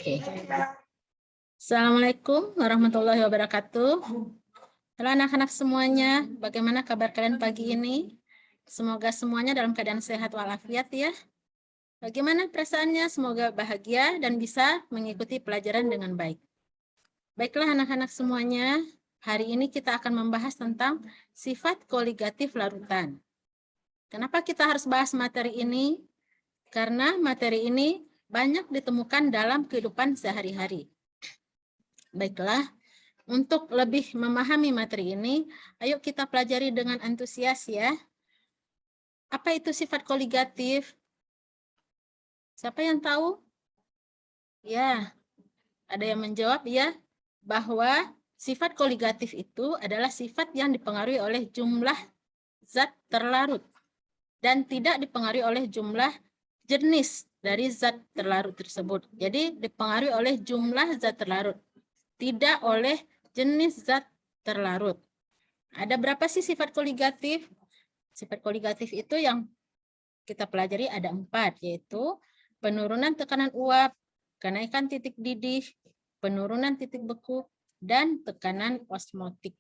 Oke. Assalamualaikum warahmatullahi wabarakatuh. Halo anak-anak semuanya, bagaimana kabar kalian pagi ini? Semoga semuanya dalam keadaan sehat walafiat ya. Bagaimana perasaannya? Semoga bahagia dan bisa mengikuti pelajaran dengan baik. Baiklah anak-anak semuanya, hari ini kita akan membahas tentang sifat koligatif larutan. Kenapa kita harus bahas materi ini? Karena materi ini banyak ditemukan dalam kehidupan sehari-hari. Baiklah, untuk lebih memahami materi ini, ayo kita pelajari dengan antusias ya. Apa itu sifat koligatif? Siapa yang tahu? Ya, ada yang menjawab ya, bahwa sifat koligatif itu adalah sifat yang dipengaruhi oleh jumlah zat terlarut dan tidak dipengaruhi oleh jumlah jenis dari zat terlarut tersebut. Jadi dipengaruhi oleh jumlah zat terlarut, tidak oleh jenis zat terlarut. Ada berapa sih sifat koligatif? Sifat koligatif itu yang kita pelajari ada 4, yaitu penurunan tekanan uap, kenaikan titik didih, penurunan titik beku, dan tekanan osmotik.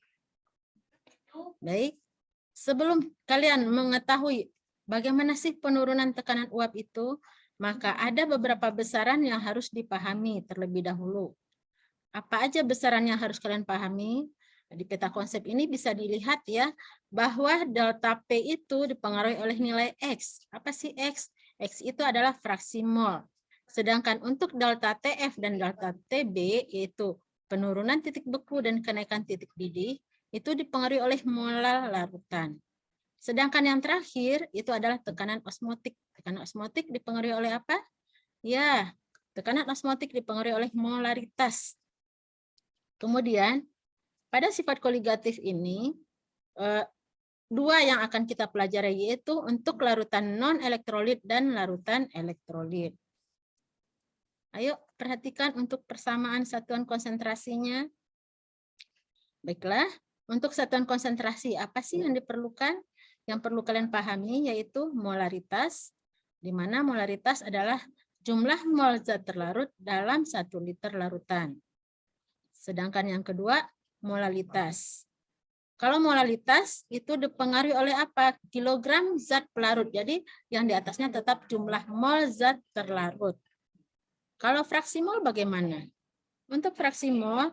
Baik, sebelum kalian mengetahui bagaimana sih penurunan tekanan uap itu, maka ada beberapa besaran yang harus dipahami terlebih dahulu. Apa aja besaran yang harus kalian pahami? Di peta konsep ini bisa dilihat ya, bahwa delta P itu dipengaruhi oleh nilai X. Apa sih X? X itu adalah fraksi mol. Sedangkan untuk delta TF dan delta TB, yaitu penurunan titik beku dan kenaikan titik didih, itu dipengaruhi oleh molar larutan. Sedangkan yang terakhir itu adalah tekanan osmotik. Tekanan osmotik dipengaruhi oleh apa? Ya, tekanan osmotik dipengaruhi oleh molaritas. Kemudian, pada sifat koligatif ini, dua yang akan kita pelajari yaitu untuk larutan non-elektrolit dan larutan elektrolit. Ayo perhatikan untuk persamaan satuan konsentrasinya. Baiklah, untuk satuan konsentrasi apa sih yang diperlukan? Yang perlu kalian pahami yaitu molaritas, di mana molaritas adalah jumlah mol zat terlarut dalam 1 liter larutan. Sedangkan yang kedua, molalitas. Kalau molalitas itu dipengaruhi oleh apa? Kilogram zat pelarut. Jadi yang di atasnya tetap jumlah mol zat terlarut. Kalau fraksi mol bagaimana? Untuk fraksi mol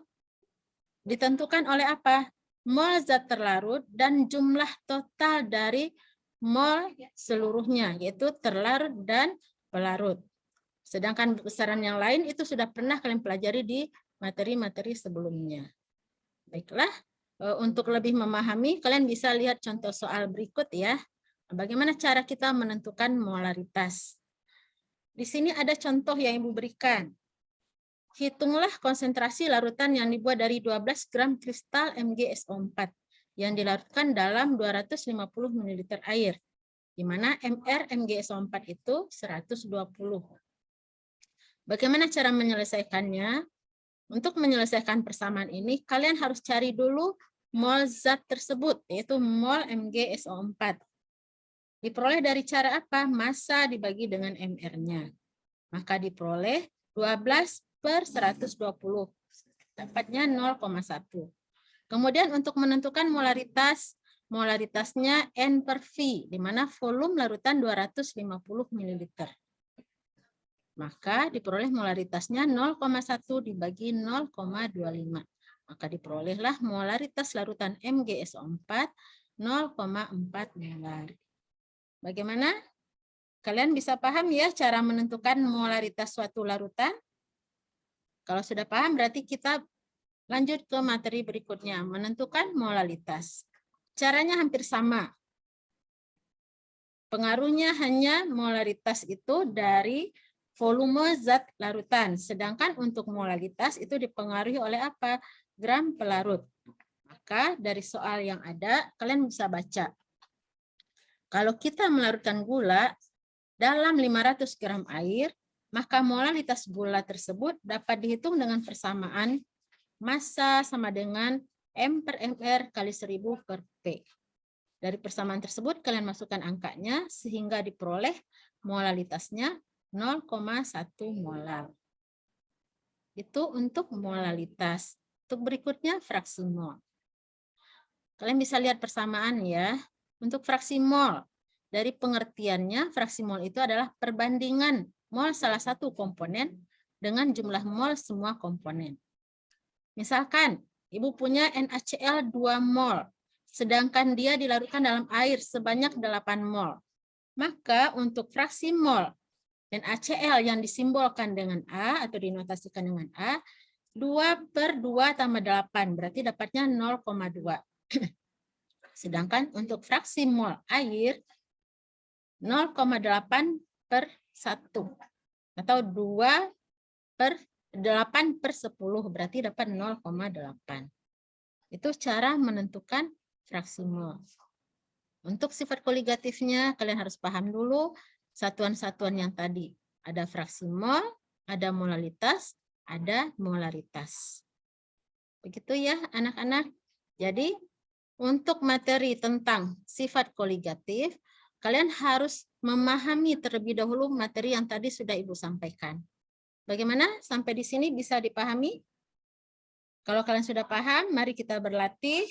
ditentukan oleh apa? Mol zat terlarut dan jumlah total dari mol seluruhnya, yaitu terlarut dan pelarut. Sedangkan besaran yang lain itu sudah pernah kalian pelajari di materi-materi sebelumnya. Baiklah, untuk lebih memahami, kalian bisa lihat contoh soal berikut ya. Bagaimana cara kita menentukan molaritas? Di sini ada contoh yang Ibu berikan. Hitunglah konsentrasi larutan yang dibuat dari 12 gram kristal MgSO4 yang dilarutkan dalam 250 ml air, di mana MR MgSO4 itu 120. Bagaimana cara menyelesaikannya? Untuk menyelesaikan persamaan ini, kalian harus cari dulu mol zat tersebut, yaitu mol MgSO4. Diperoleh dari cara apa? Massa dibagi dengan MR-nya. Maka diperoleh 12/120. Dapatnya 0,1. Kemudian untuk menentukan molaritas, molaritasnya N/V, di mana volume larutan 250 ml. Maka diperoleh molaritasnya 0,1 dibagi 0,25. Maka diperolehlah molaritas larutan MgSO4 0,4 molar. Bagaimana? Kalian bisa paham ya cara menentukan molaritas suatu larutan? Kalau sudah paham berarti kita lanjut ke materi berikutnya, menentukan molaritas. Caranya hampir sama. Pengaruhnya hanya molaritas itu dari volume zat larutan. Sedangkan untuk molaritas itu dipengaruhi oleh apa? Gram pelarut. Maka dari soal yang ada, kalian bisa baca. Kalau kita melarutkan gula dalam 500 gram air, maka molaritas gula tersebut dapat dihitung dengan persamaan massa sama dengan M/MR kali 1000 per P. Dari persamaan tersebut, kalian masukkan angkanya sehingga diperoleh molaritasnya 0,1 molar. Itu untuk molalitas. Untuk berikutnya fraksi mol. Kalian bisa lihat persamaan ya. Untuk fraksi mol, dari pengertiannya fraksi mol itu adalah perbandingan mol salah satu komponen dengan jumlah mol semua komponen. Misalkan, Ibu punya NaCl 2 mol, sedangkan dia dilarutkan dalam air sebanyak 8 mol. Maka untuk fraksi mol NaCl yang disimbolkan dengan A atau dinotasikan dengan A, 2/2 tambah 8, berarti dapatnya 0,2. Sedangkan untuk fraksi mol air, 0,8/1 atau 2/8/10, berarti dapat 0,8. Itu cara menentukan fraksi mol. Untuk sifat koligatifnya, kalian harus paham dulu satuan-satuan yang tadi. Ada fraksi mol, ada molalitas, ada molaritas. Begitu ya anak-anak. Jadi untuk materi tentang sifat koligatif, kalian harus memahami terlebih dahulu materi yang tadi sudah Ibu sampaikan. Bagaimana sampai di sini bisa dipahami? Kalau kalian sudah paham, mari kita berlatih.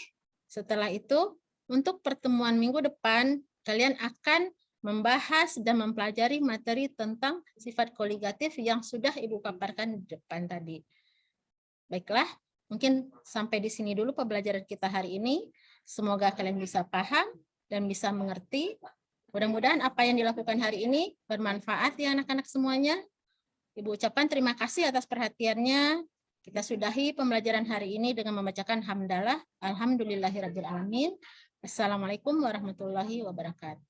Setelah itu, untuk pertemuan minggu depan, kalian akan membahas dan mempelajari materi tentang sifat koligatif yang sudah Ibu paparkan di depan tadi. Baiklah, mungkin sampai di sini dulu pembelajaran kita hari ini. Semoga kalian bisa paham dan bisa mengerti. Mudah-mudahan apa yang dilakukan hari ini bermanfaat ya anak-anak semuanya. Ibu ucapkan terima kasih atas perhatiannya. Kita sudahi pembelajaran hari ini dengan membacakan hamdalah. Alhamdulillahirrabbilalamin. Assalamualaikum warahmatullahi wabarakatuh.